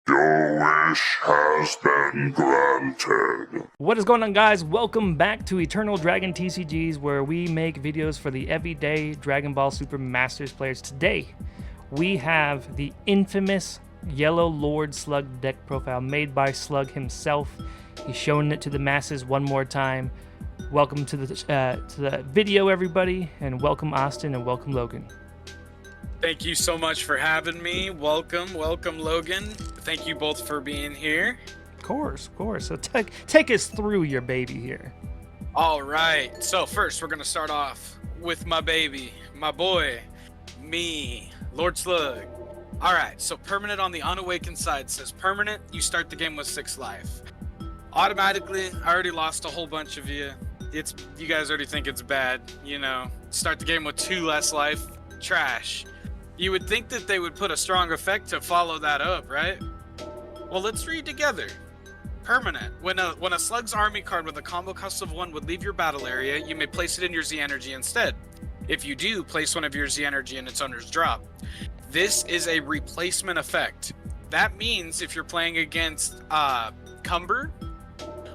Your wish has been granted. What is going on, guys? Welcome back to Eternal Dragon TCGs, where we make videos for the everyday Dragon Ball Super Masters players. Today, we have the infamous Yellow Lord Slug deck profile made by Slug himself. He's showing it to the masses one more time. Welcome to the video, everybody, and welcome Austin and welcome Logan. Thank you so much for having me. Welcome, Logan. Thank you both for being here. Of course. So take us through your baby here. All right. So first, we're gonna start off with my baby, my boy, me, Lord Slug. All right. So permanent on the unawakened side says permanent. You start the game with 6 life. Automatically, I already lost a whole bunch of you. You guys already think it's bad. You know, start the game with 2 less life. Trash. You would think that they would put a strong effect to follow that up, right? Well, let's read together. Permanent. When a Slug's army card with a combo cost of 1 would leave your battle area, you may place it in your Z energy instead. If you do, place one of your Z energy in its owner's drop. This is a replacement effect. That means if you're playing against Cumber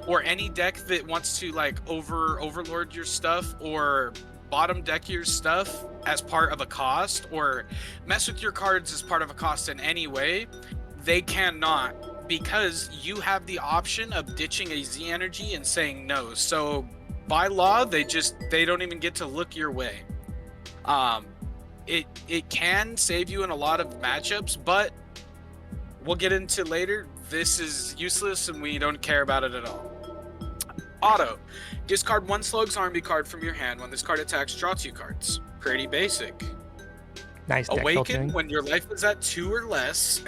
or any deck that wants to like overlord your stuff or bottom deck your stuff as part of a cost or mess with your cards as part of a cost in any way, they cannot, because you have the option of ditching a Z energy and saying no. So by law, they don't even get to look your way. It can save you in a lot of matchups, but we'll get into later. This is useless and we don't care about it at all. Auto. Discard 1 Slug's army card from your hand. When this card attacks, draw 2 cards. Pretty basic. Nice deck Awaken filtering. when your life is at 2 or less,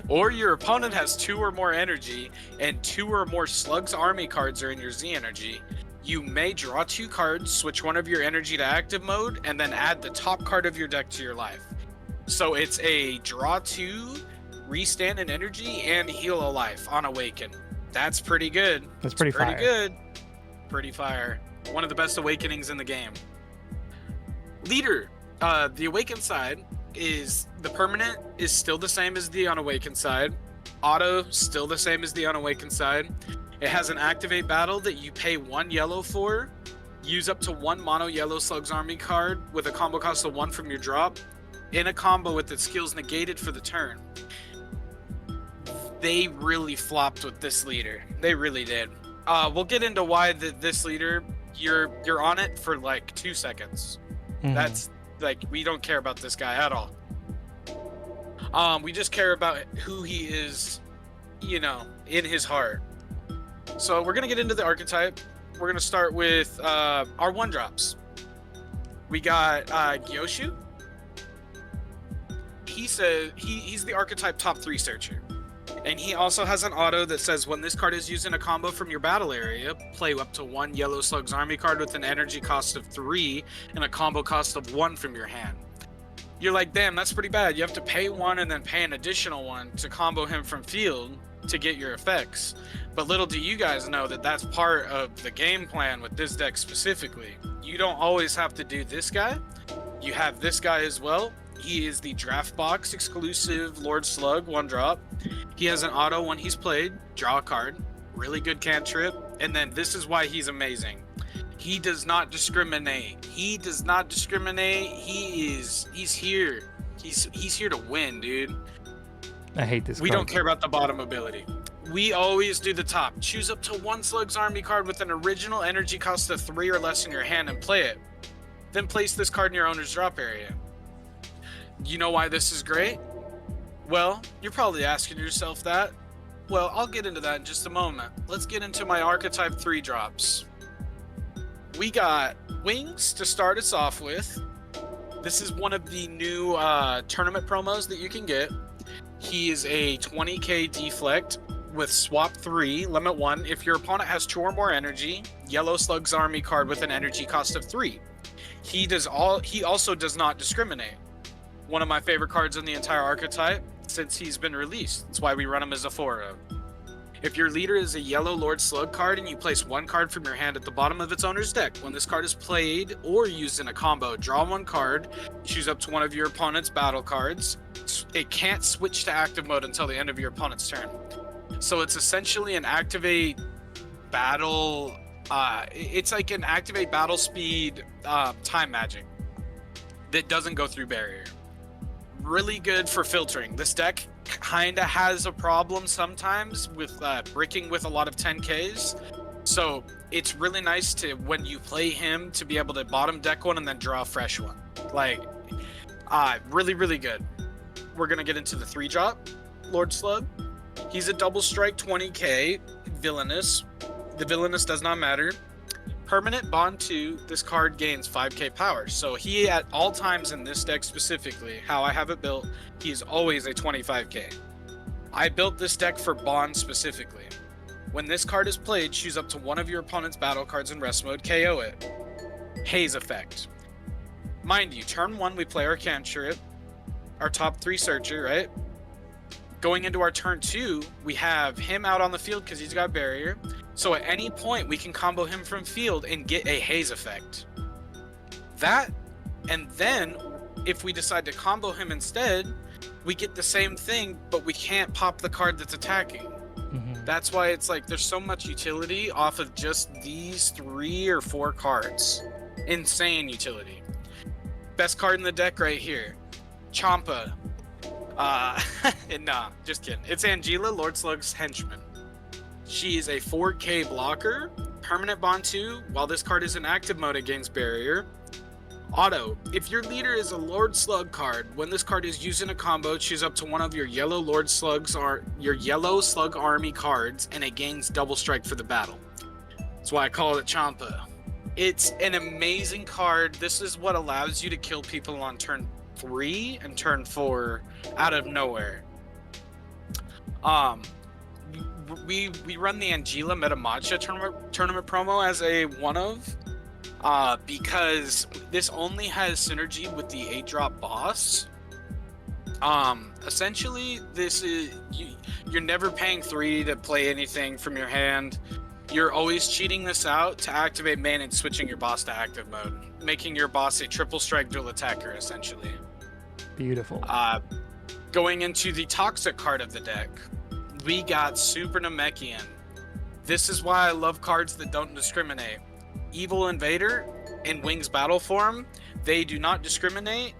or your opponent has 2 or more energy, and 2 or more Slug's army cards are in your Z energy. You may draw 2 cards, switch one of your energy to active mode, and then add the top card of your deck to your life. So it's a draw 2, restand an energy, and heal a life on Awaken. That's pretty good. That's pretty fire. Good. Pretty fire. One of the best awakenings in the game. Leader. The awakened side is the permanent is still the same as the unawakened side. Auto still the same as the unawakened side. It has an activate battle that you pay 1 yellow for. Use up to 1 mono yellow Slug's army card with a combo cost of 1 from your drop in a combo with its skills negated for the turn. They really flopped with this leader. They really did. We'll get into why this leader, you're on it for like 2 seconds. Mm-hmm. That's like, we don't care about this guy at all. We just care about who he is, you know, in his heart. So we're gonna get into the archetype. We're gonna start with our 1-drops. We got Gyoshu. He says he's the archetype top 3 searcher. And he also has an auto that says when this card is used in a combo from your battle area, play up to 1 Yellow Slug's army card with an energy cost of 3 and a combo cost of 1 from your hand. You're like, damn, that's pretty bad. You have to pay 1 and then pay an additional 1 to combo him from field to get your effects. But little do you guys know that that's part of the game plan with this deck specifically. You don't always have to do this guy. You have this guy as well. He is the draft box exclusive Lord Slug 1-drop. He has an auto when he's played, draw a card, really good cantrip, and then this is why he's amazing. He does not discriminate. He's here. He's here to win, dude. I hate this. We don't care about the bottom ability. We always do the top. Choose up to 1 Slug's army card with an original energy cost of 3 or less in your hand and play it. Then place this card in your owner's drop area. You know why this is great? Well, you're probably asking yourself that. Well, I'll get into that in just a moment. Let's get into my archetype 3-drops. We got Wings to start us off with. This is one of the new tournament promos that you can get. He is a 20k deflect with swap 3, limit 1. If your opponent has 2 or more energy, Yellow Slug's army card with an energy cost of 3. He also does not discriminate. One of my favorite cards in the entire archetype since he's been released. That's why we run him as a 4-0. If your leader is a Yellow Lord Slug card and you place one card from your hand at the bottom of its owner's deck, when this card is played or used in a combo, draw one card, choose up to one of your opponent's battle cards. It can't switch to active mode until the end of your opponent's turn. So it's essentially an activate battle. It's like an activate battle speed time magic that doesn't go through barrier. Really good for filtering. This deck kind of has a problem sometimes with bricking with a lot of 10Ks. So it's really nice to, when you play him, to be able to bottom deck one and then draw a fresh one. Like, really, really good. We're going to get into the 3-drop Lord Slug. He's a double strike 20K villainous. The villainous does not matter. Permanent bond 2, this card gains 5k power. So he, at all times in this deck specifically, how I have it built, he is always a 25k. I built this deck for bond specifically. When this card is played, choose up to one of your opponent's battle cards in rest mode, KO it. Haze effect. Mind you, turn 1 we play our cantrip, our top 3 searcher, right? Going into our turn 2, we have him out on the field because he's got barrier. So at any point, we can combo him from field and get a haze effect. That, and then, if we decide to combo him instead, we get the same thing, but we can't pop the card that's attacking. That's why it's like, there's so much utility off of just these 3 or 4 cards. Insane utility. Best card in the deck right here. Champa. Nah, just kidding. It's Angela, Lord Slug's henchman. She is a 4k blocker, permanent bond 2, while this card is in active mode, it gains barrier. Auto, if your leader is a Lord Slug card, when this card is used in a combo, choose up to one of your Yellow Lord Slugs or your Yellow Slug army cards, and it gains double strike for the battle. That's why I call it Champa. It's an amazing card. This is what allows you to kill people on turn 3 and turn 4 out of nowhere. We run the Angela Metamacha tournament promo as a one of, because this only has synergy with the 8-drop boss. Essentially, this is you're never paying 3 to play anything from your hand. You're always cheating this out to activate main and switching your boss to active mode, making your boss a triple strike dual attacker, essentially. Beautiful. Going into the toxic card of the deck, we got Super Nomekin. This is why I love cards that don't discriminate. Evil Invader in Wings battle form, they do not discriminate.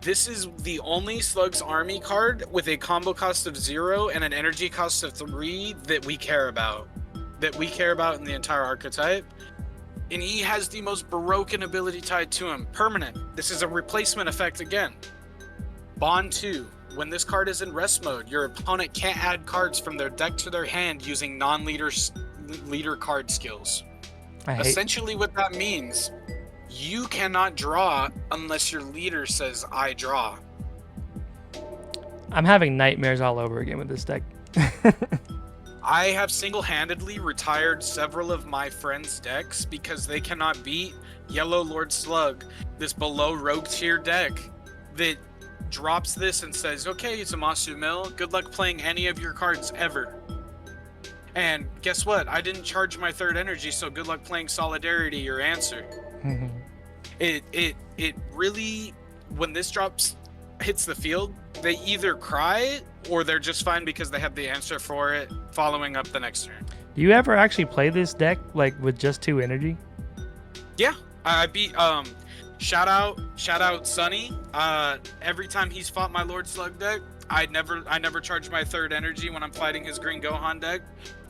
This is the only Slug's Army card with a combo cost of 0 and an energy cost of 3 that we care about. In the entire archetype. And he has the most broken ability tied to him. Permanent. This is a replacement effect again. Bond 2. When this card is in rest mode, your opponent can't add cards from their deck to their hand using non-leader card skills. Essentially what that means, you cannot draw unless your leader says, I draw. I'm having nightmares all over again with this deck. I have single-handedly retired several of my friends' decks because they cannot beat Yellow Lord Slug, this below rogue tier deck that drops this and says, okay, it's a Masu Mill, good luck playing any of your cards ever. And guess what? I didn't charge my 3rd energy, so good luck playing Solidarity, your answer. It really, when this hits the field, they either cry or they're just fine because they have the answer for it following up the next turn. Do you ever actually play this deck like with just 2 energy? Yeah, I beat shout out Sunny. Every time he's fought my Lord Slug deck, I never charge my 3rd energy when I'm fighting his Green Gohan deck,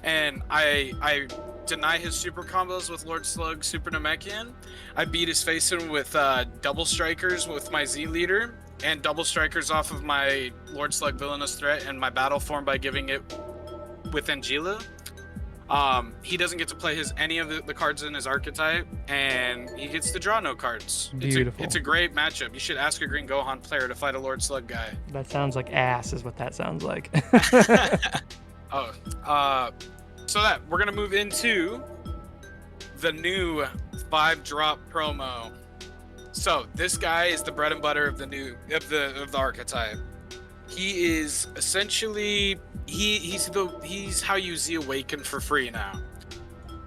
and I deny his super combos with Lord Slug Super Nomekin. I beat his face in with double strikers with my Z leader and double strikers off of my Lord Slug Villainous Threat and my battle form by giving it with Angela. He doesn't get to play any of the cards in his archetype, and he gets to draw no cards. Beautiful. It's a great matchup. You should ask a Green Gohan player to fight a Lord Slug guy. That sounds like ass is what that sounds like. So that we're gonna move into the new 5-drop promo. So this guy is the bread and butter of the archetype. He is essentially he's how you Z Awaken for free now.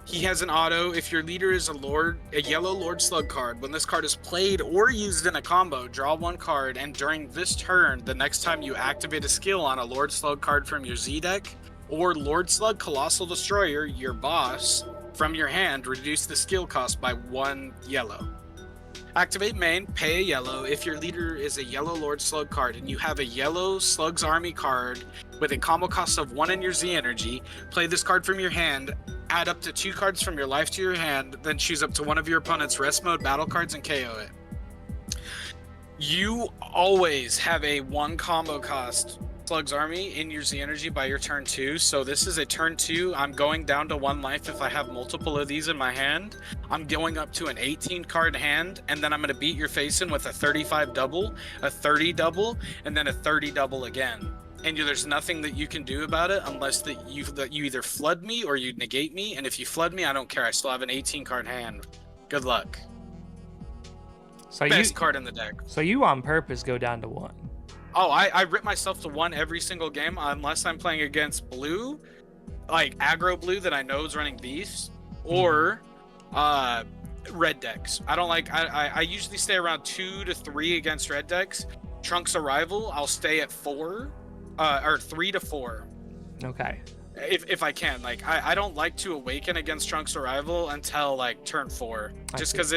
He has an auto. If your leader is a Yellow Lord Slug card, when this card is played or used in a combo, draw one card, and during this turn, the next time you activate a skill on a Lord Slug card from your Z deck, or Lord Slug Colossal Destroyer, your boss, from your hand, reduce the skill cost by 1 yellow. Activate main, pay a yellow. If your leader is a Yellow Lord Slug card and you have a Yellow Slug's Army card with a combo cost of 1 in your Z energy, play this card from your hand, add up to 2 cards from your life to your hand, then choose up to one of your opponent's rest mode battle cards and KO it. You always have a 1 combo cost Slug's Army in your Z energy by your turn 2. So this is a turn 2. I'm going down to 1 life if I have multiple of these in my hand. I'm going up to an 18 card hand, and then I'm going to beat your face in with a 35 double, a 30 double, and then a 30 double again. And there's nothing that you can do about it unless that you either flood me or you negate me. And if you flood me, I don't care. I still have an 18 card hand. Good luck. So Best card in the deck. So you on purpose go down to 1. Oh, I rip myself to 1 every single game unless I'm playing against blue, like aggro blue that I know is running beasts, or red decks. I don't like. I usually stay around 2 to 3 against red decks. Trunks Arrival, I'll stay at 4, or 3 to 4. Okay. If I can, like I don't like to awaken against Trunks Arrival until like turn 4, just because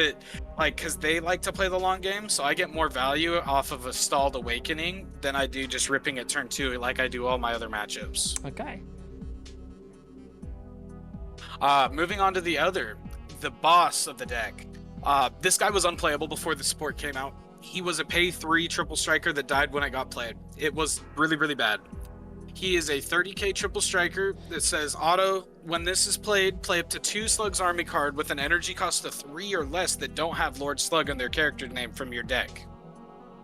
because they like to play the long game, so I get more value off of a stalled awakening than I do just ripping at turn 2 like I do all my other matchups. Okay. Moving on to the boss of the deck. This guy was unplayable before the support came out. He was a pay 3 triple striker that died when it got played. It was really, really bad. He is a 30k triple striker that says auto, when this is played, play up to 2 Slug's Army card with an energy cost of 3 or less that don't have Lord Slug in their character name from your deck.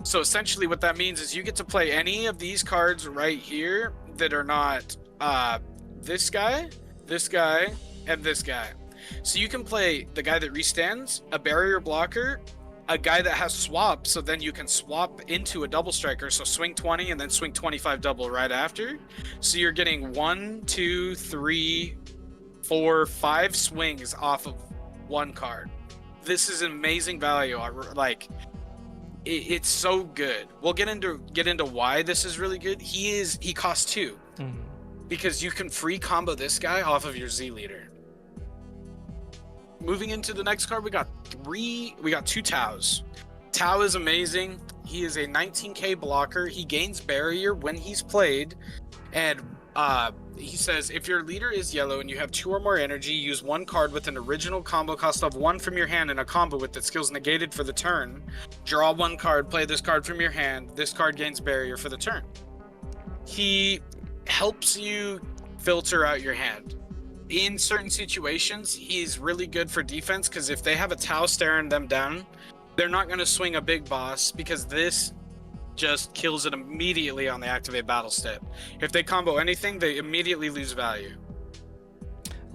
So essentially what that means is you get to play any of these cards right here that are not this guy, and this guy. So you can play the guy that restands, a barrier blocker, a guy that has swap, so then you can swap into a double striker, so swing 20 and then swing 25 double right after. So you're getting 1, 2, 3, 4, 5 swings off of 1 card. This is amazing value. It's so good. We'll get into why this is really good. He costs 2 because you can free combo this guy off of your Z leader. Moving into the next card, we got 2 Taos. Tao is amazing. He is a 19k blocker. He gains barrier when he's played, and he says if your leader is yellow and you have 2 or more energy, use 1 card with an original combo cost of 1 from your hand in a combo with that skill's negated for the turn. Draw 1 card, play this card from your hand. This card gains barrier for the turn. He helps you filter out your hand. In certain situations, he's really good for defense because if they have a Tau staring them down, they're not going to swing a big boss because this just kills it immediately on the activate battle step. If they combo anything, they immediately lose value.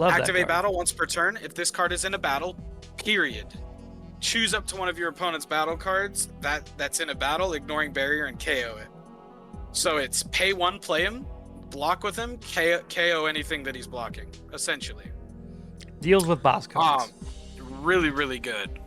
Activate battle once per turn. If this card is in a battle, period. Choose up to one of your opponent's battle cards that's in a battle, ignoring barrier, and KO it. So it's pay 1, play him, block with him, KO anything that he's blocking, essentially. Deals with boss cards. Really, really good.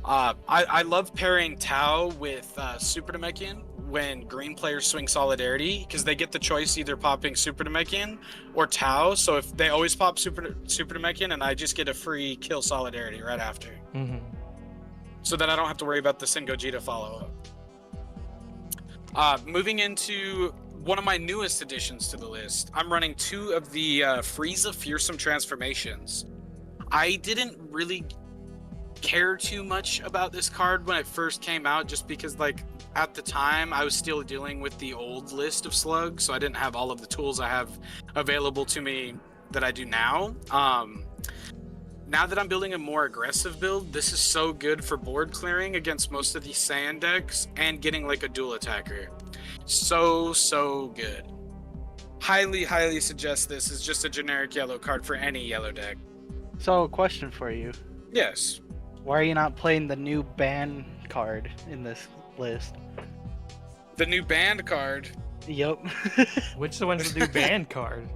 I love pairing Tau with Super Nomekin when green players swing Solidarity, because they get the choice either popping Super Nomekin or Tau. So if they always pop Super Nomekin, and I just get a free kill Solidarity right after. So that I don't have to worry about the Sin Gogeta follow-up. Moving into one of my newest additions to the list, I'm running 2 of the Frieza Fearsome transformations. I didn't really care too much about this card when it first came out, just because at the time I was still dealing with the old list of slugs, so I didn't have all of the tools I have available to me that I do now. Now that I'm building a more aggressive build, this is so good for board clearing against most of these Saiyan decks and getting a dual attacker. So good. Highly suggest this as just a generic yellow card for any yellow deck. So, question for you. Yes. Why are you not playing the new ban card in this list? The new banned card. Yep. Which one's the new band card?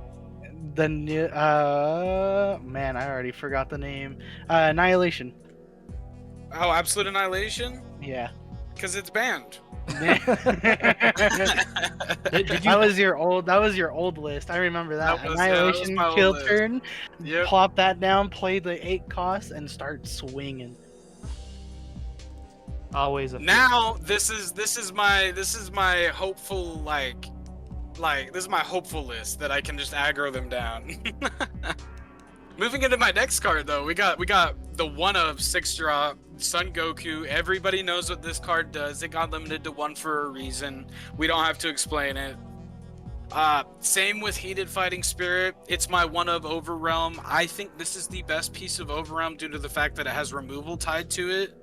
The new man, I already forgot the name. Annihilation. Oh, Absolute Annihilation? Yeah. Because it's banned. Did you? That was your old list. I remember that. That was my Annihilation old kill list. turn. Yep. Plop that down, play the 8 costs, and start swinging. Always a Now this is my hopeful this is my hopeful list that I can just aggro them down. Moving into my next card though, we got the one of 6-drop Sun Goku. Everybody knows what this card does. It got limited to 1 for a reason. We don't have to explain it. Same with Heated Fighting Spirit. It's my one of Overrealm. I think this is the best piece of Overrealm due to the fact that it has removal tied to it.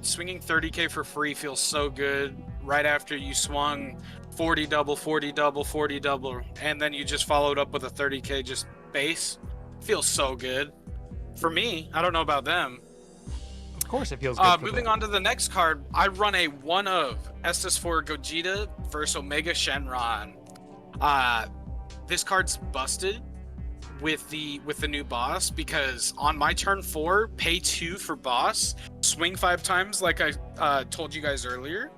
Swinging 30k for free feels so good right after you swung 40 double, 40 double, 40 double, and then you just followed up with a 30k just base. Feels so good. For me, I don't know about them. Of course it feels good. Moving on to the next card, I run a one of SS4 Gogeta versus Omega Shenron. This card's busted with the new boss because on my turn 4, pay 2 for boss, swing 5 times like I told you guys earlier,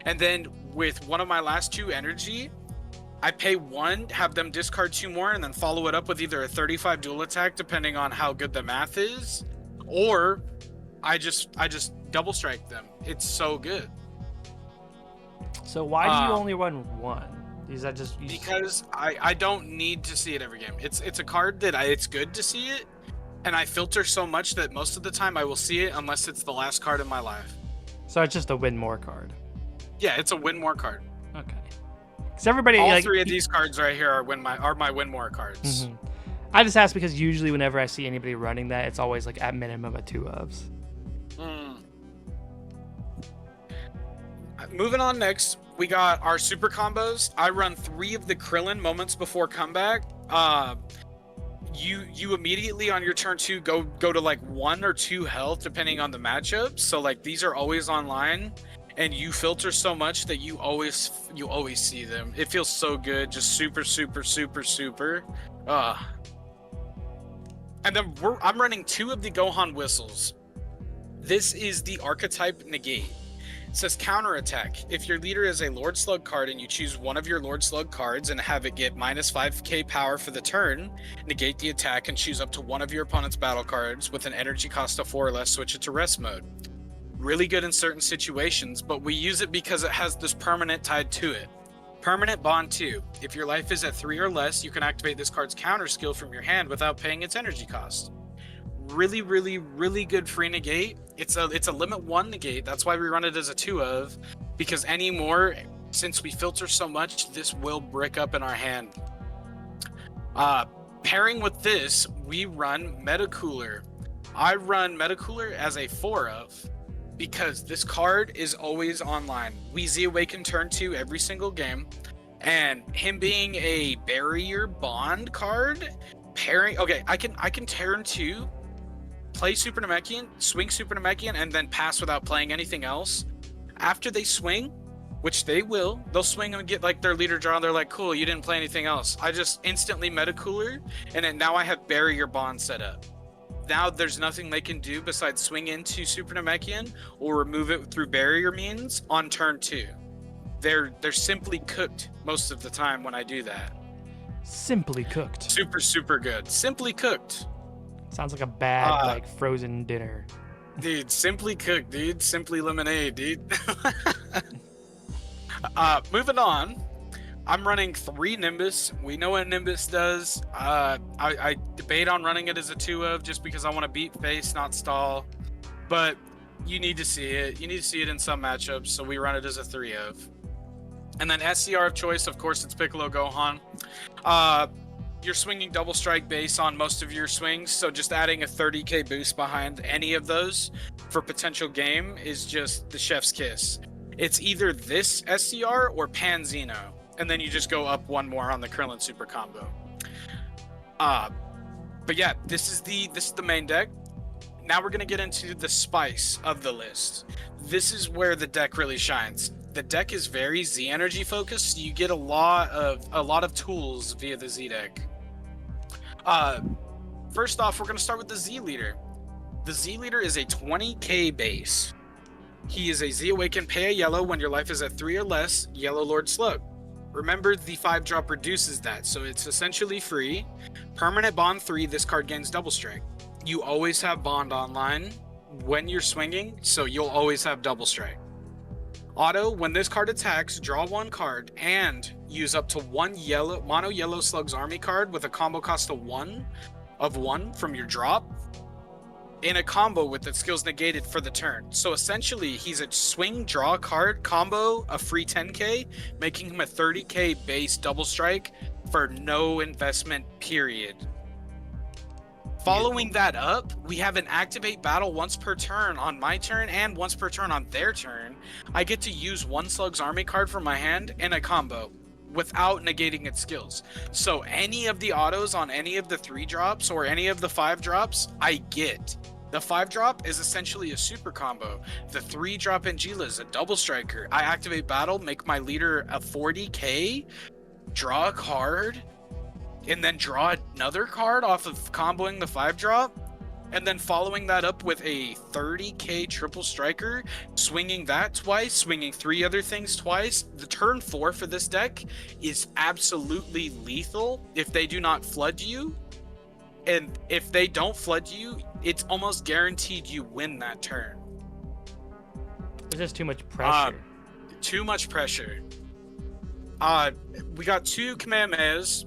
and then with one of my last 2 energy, I pay 1, have them discard 2 more, and then follow it up with either a 35 dual attack depending on how good the math is, or I just double strike them. It's so good. So why do you only run 1? Is that just because I don't need to see it every game. It's a card that it's good to see it, and I filter so much that most of the time I will see it unless it's the last card in my life. So it's just a win more card. Yeah, it's a win more card. Okay. Because everybody all like, 3 of these cards right here are my win more cards. Mm-hmm. I just ask because usually whenever I see anybody running that, it's always like at minimum a 2 ofs. Moving on next, we got our super combos. I run 3 of the Krillin moments before comeback. You immediately on your turn 2 go to like 1 or 2 health depending on the matchup. So like these are always online, and you filter so much that you always see them. It feels so good, just super. And then I'm running 2 of the Gohan whistles. This is the archetype negate. It says counterattack. If your leader is a Lord Slug card and you choose one of your Lord Slug cards and have it get minus 5k power for the turn, negate the attack and choose up to one of your opponent's battle cards with an energy cost of 4 or less, switch it to rest mode. Really good in certain situations, but we use it because it has this permanent tied to it. Permanent Bond 2. If your life is at 3 or less, you can activate this card's counter skill from your hand without paying its energy cost. Really good free negate. It's a limit 1 negate. That's why we run it as a 2 of, because anymore, since we filter so much, this will brick up in our hand. Pairing with this, we run Metacooler. I run Metacooler as a 4 of because this card is always online. We Z-Awaken turn 2 every single game, and him being a barrier bond card, pairing. Okay, I can turn 2. Play Super Nomekin, swing Super Nomekin, and then pass without playing anything else. After they swing, which they will, they'll swing and get like their leader draw, and they're like, cool, you didn't play anything else. I just instantly Metacooler, and then now I have Barrier Bond set up. Now there's nothing they can do besides swing into Super Nomekin or remove it through barrier means on turn 2. They're simply cooked most of the time when I do that. Simply cooked. Super good. Simply cooked. Sounds like a bad like frozen dinner. Dude, simply cooked, dude. Simply lemonade, dude. Moving on. I'm running 3 Nimbus. We know what Nimbus does. I debate on running it as a 2 of just because I want to beat face, not stall. But you need to see it. You need to see it in some matchups, so we run it as a 3 of. And then SCR of choice, of course, it's Piccolo Gohan. You're swinging double strike base on most of your swings, so just adding a 30k boost behind any of those for potential game is just the chef's kiss. It's either this SCR or Pan Zeno, and then you just go up 1 more on the Krillin super combo. But yeah, this is the main deck. Now we're gonna get into the spice of the list. This is where the deck really shines. the deck is very Z energy focused. So you get a lot of tools via the Z deck. First off, we're gonna start with the Z leader. The Z leader is a 20k base. He is a Z Awaken, pay a yellow when your life is at 3 or less, Yellow Lord Slug. Remember, the 5-drop reduces that, so it's essentially free. Permanent Bond 3, this card gains double strike. You always have Bond online when you're swinging, so you'll always have double strike. Auto, when this card attacks, draw 1 card and use up to 1 mono Yellow Slug's army card with a combo cost of 1 from your drop in a combo with its skills negated for the turn. So essentially, he's a swing, draw card, combo, a free 10k, making him a 30k base double strike for no investment, period. Following that up, we have an activate battle once per turn on my turn and once per turn on their turn. I get to use 1 Slug's army card from my hand in a combo without negating its skills. So any of the autos on any of the 3-drops or any of the 5-drops, I get. The 5-drop is essentially a super combo. The 3-drop Angela is a double striker. I activate battle, make my leader a 40k, draw a card, and then draw another card off of comboing the 5-drop. And then following that up with a 30k triple striker, swinging that twice, swinging 3 other things twice. The turn 4 for this deck is absolutely lethal if they do not flood you. And if they don't flood you, it's almost guaranteed you win that turn. There's just too much pressure. Too much pressure. We got 2 Kamehamehas.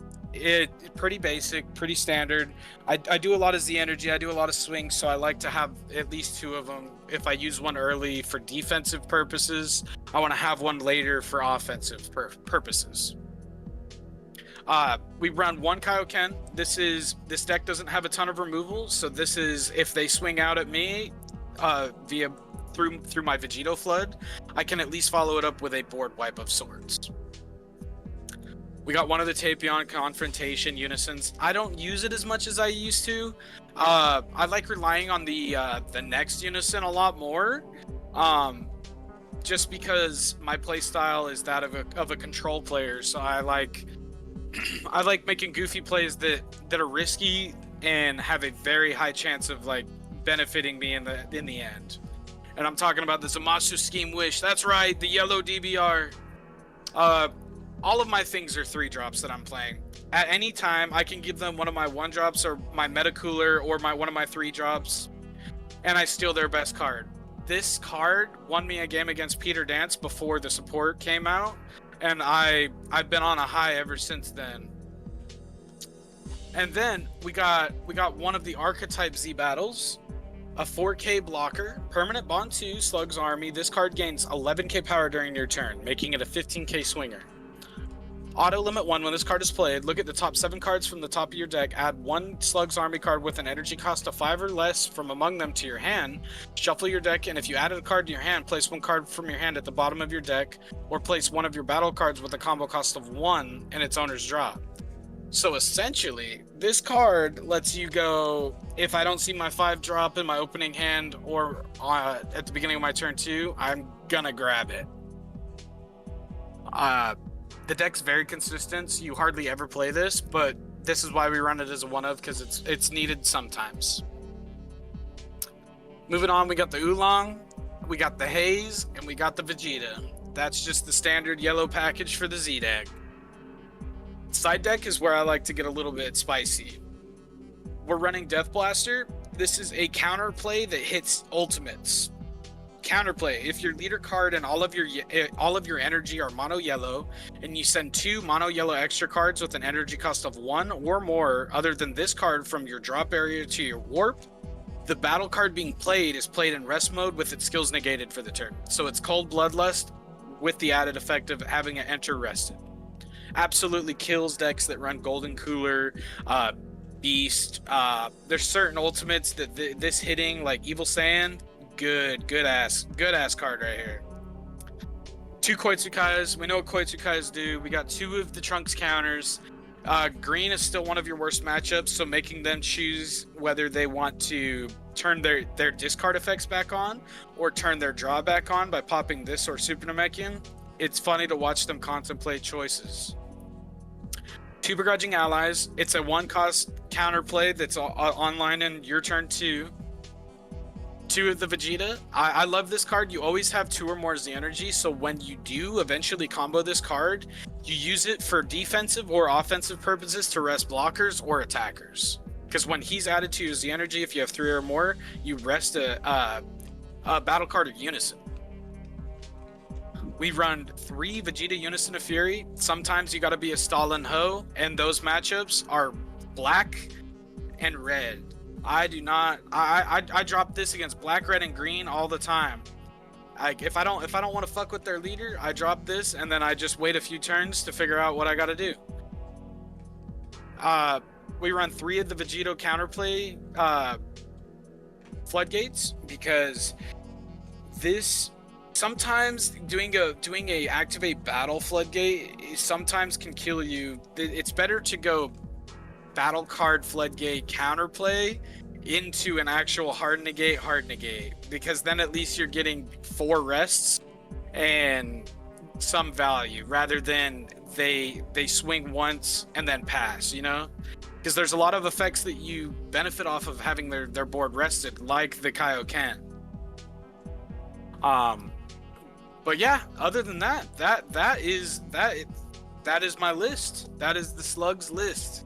Pretty basic, pretty standard. I do a lot of Z energy, I do a lot of swings, so I like to have at least 2 of them. If I use one early for defensive purposes, I want to have one later for offensive purposes. We run 1 Kaioken. This deck doesn't have a ton of removal, so this is if they swing out at me through my Vegito Flood, I can at least follow it up with a board wipe of sorts. We got one of the Tapion Confrontation Unisons. I don't use it as much as I used to. I like relying on the next Unison a lot more, just because my playstyle is that of a control player. So I like making goofy plays that are risky and have a very high chance of like benefiting me in the end. And I'm talking about the Zamasu Scheme Wish. That's right, the yellow DBR. All of my things are 3-drops that I'm playing. At any time, I can give them one of my 1-drops or my Meta Cooler or one of my 3-drops, and I steal their best card. This card won me a game against Peter Dance before the support came out, and I've been on a high ever since then. And then we got one of the archetype Z battles, a 4k blocker, permanent bond 2, Slug's Army. This card gains 11k power during your turn, making it a 15k swinger. Auto limit 1, when this card is played, look at the top 7 cards from the top of your deck, add 1 Slug's Army card with an energy cost of 5 or less from among them to your hand, shuffle your deck, and if you added a card to your hand, place 1 card from your hand at the bottom of your deck, or place 1 of your battle cards with a combo cost of 1 in its owner's draw. So essentially, this card lets you go, if I don't see my 5-drop in my opening hand or at the beginning of my turn 2, I'm gonna grab it. The deck's very consistent, so you hardly ever play this, but this is why we run it as a one-of, because it's needed sometimes. Moving on, we got the Oolong, we got the Haze, and we got the Vegeta. That's just the standard yellow package for the Z deck. Side deck is where I like to get a little bit spicy. We're running Death Blaster. This is a counterplay that hits ultimates. Counterplay: if your leader card and all of your energy are mono yellow, and you send 2 mono yellow extra cards with an energy cost of 1 or more other than this card from your drop area to your warp, the battle card being played is played in rest mode with its skills negated for the turn. So it's Cold Bloodlust with the added effect of having it enter rested. Absolutely kills decks that run Golden Cooler, Beast. There's certain ultimates that this hitting, like Evil Sand. Good ass card right here. 2 Koitsukais. We know what Koitsukais do. We got 2 of the Trunks counters. Green is still one of your worst matchups, so making them choose whether they want to turn their discard effects back on or turn their draw back on by popping this or Super Nomekin it's funny to watch them contemplate choices. 2 begrudging allies. It's a 1-cost counterplay that's online in your turn 2. 2 of the Vegeta. I love this card. You always have 2 or more Z energy, so when you do eventually combo this card, you use it for defensive or offensive purposes to rest blockers or attackers. Because when he's added to your Z energy, if you have 3 or more, you rest a battle card of Unison. We run 3 Vegeta Unison of Fury. Sometimes you gotta be a Stalin Ho, and those matchups are black and red. I do not. I drop this against black, red, and green all the time. If I don't want to fuck with their leader, I drop this, and then I just wait a few turns to figure out what I gotta do. We run 3 of the Vegito counterplay floodgates, because this sometimes doing a activate battle floodgate sometimes can kill you. It's better to go battle card floodgate counterplay into an actual hard negate, because then at least you're getting 4 rests and some value, rather than they swing once and then pass, you know? Because there's a lot of effects that you benefit off of having their board rested, like the Kaioken. But yeah, other than that is my list. That is the Slug's list.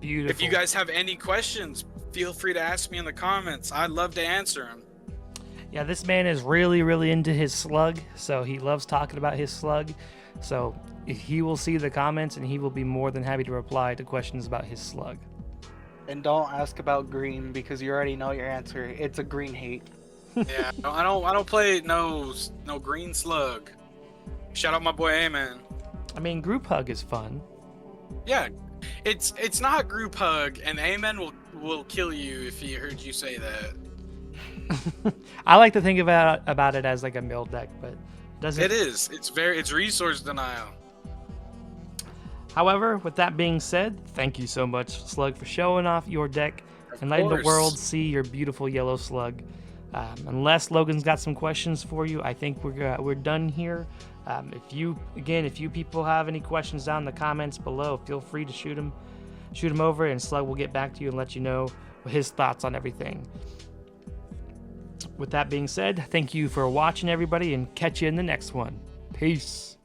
Beautiful. If you guys have any questions, feel free to ask me in the comments. I'd love to answer them. Yeah, this man is really, really into his Slug, so he loves talking about his Slug. So he will see the comments, and he will be more than happy to reply to questions about his Slug. And don't ask about green, because you already know your answer. It's a green hate. Yeah, I don't play no green Slug. Shout out my boy Amen. I mean, group hug is fun. Yeah, it's not group hug, and Amen will kill you if he heard you say that. I like to think about it as like a mill deck, but doesn't. It is. It's resource denial. However, with that being said, thank you so much, Slug, for showing off your deck and letting the world see your beautiful yellow Slug. Unless Logan's got some questions for you, I think we're done here. If you people have any questions down in the comments below, feel free to shoot them over, and Slug will get back to you and let you know his thoughts on everything. With that being said, thank you for watching, everybody, and catch you in the next one. Peace.